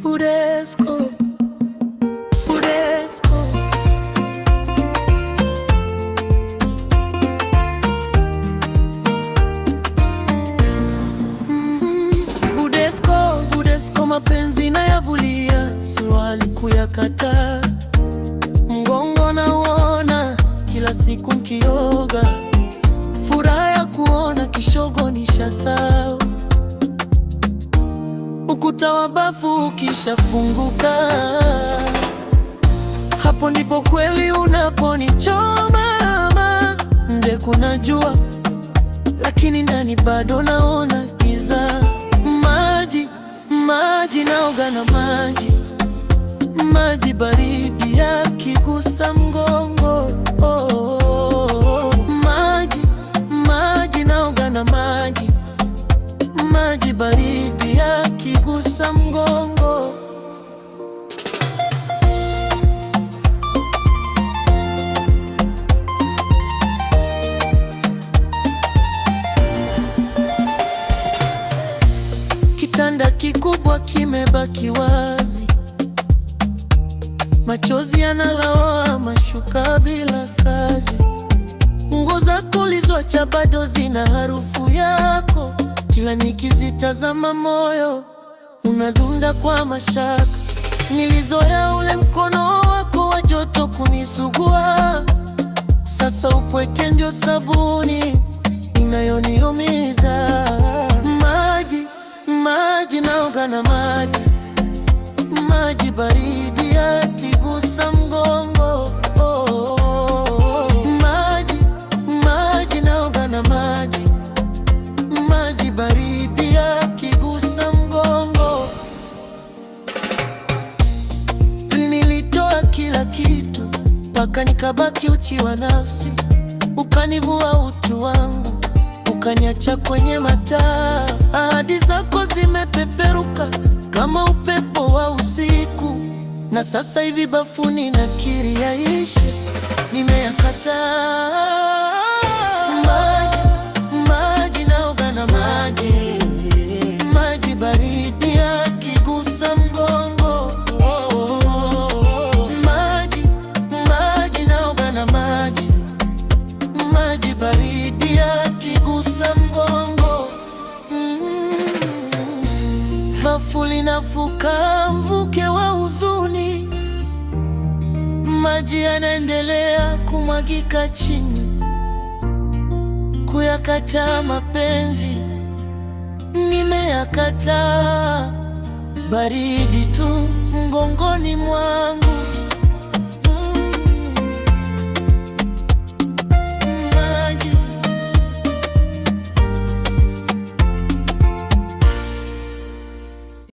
Budesco, Budesco. Budesco, Budesco, mapenzi nayavulia, suruali kuyakata, mgongo nauona kila siku nkioga, furaha ya kuona kishogo nishasahau, ukuta wa bafu ukishafunguka, hapo ndipo kweli unaponichoma. Nje kuna jua, lakini ndani bado naona giza. Maji, maji, naoga na maji, maji baridi yakigusa mgongo. Maji, maji, naoga na maji, maji baridi yakigusa mgongo. Kitanda kikubwa kimebaki wazi, machozi yanaloa mashuka bila kazi. Nguo zako ulizoacha bado zina harufu yako, kila nikizitazama moyo unadunda kwa mashaka. Nilizoea ule mkono wako wa joto kunisugua, sasa upweke ndio sabuni inayoniumiza. Maji, maji, naoga na maji, maji baridi yakigusa mgongo. Maji, maji, naoga na maji, maji baridi yakigusa mgongo. Nilitoa kila kitu mpaka nikabaki uchi wa nafsi, ukanivua utu wangu, ukaniacha kwenye mataa. Ahadi zako zimepeperuka kama upepo wa usiku, na sasa hivi bafuni nakiri yaishe, nimeyakataa. Maji, maji, naoga na maji, maji baridi yakigusa mgongo. Maji, maji, naoga na maji, maji baridi yakigusa mgongo. Bafu linafuka mvuke wa huzuni, maji yanaendelea kumwagika chini. Kuyakataa mapenzi nimeyakataa, baridi tu mgongoni mwangu.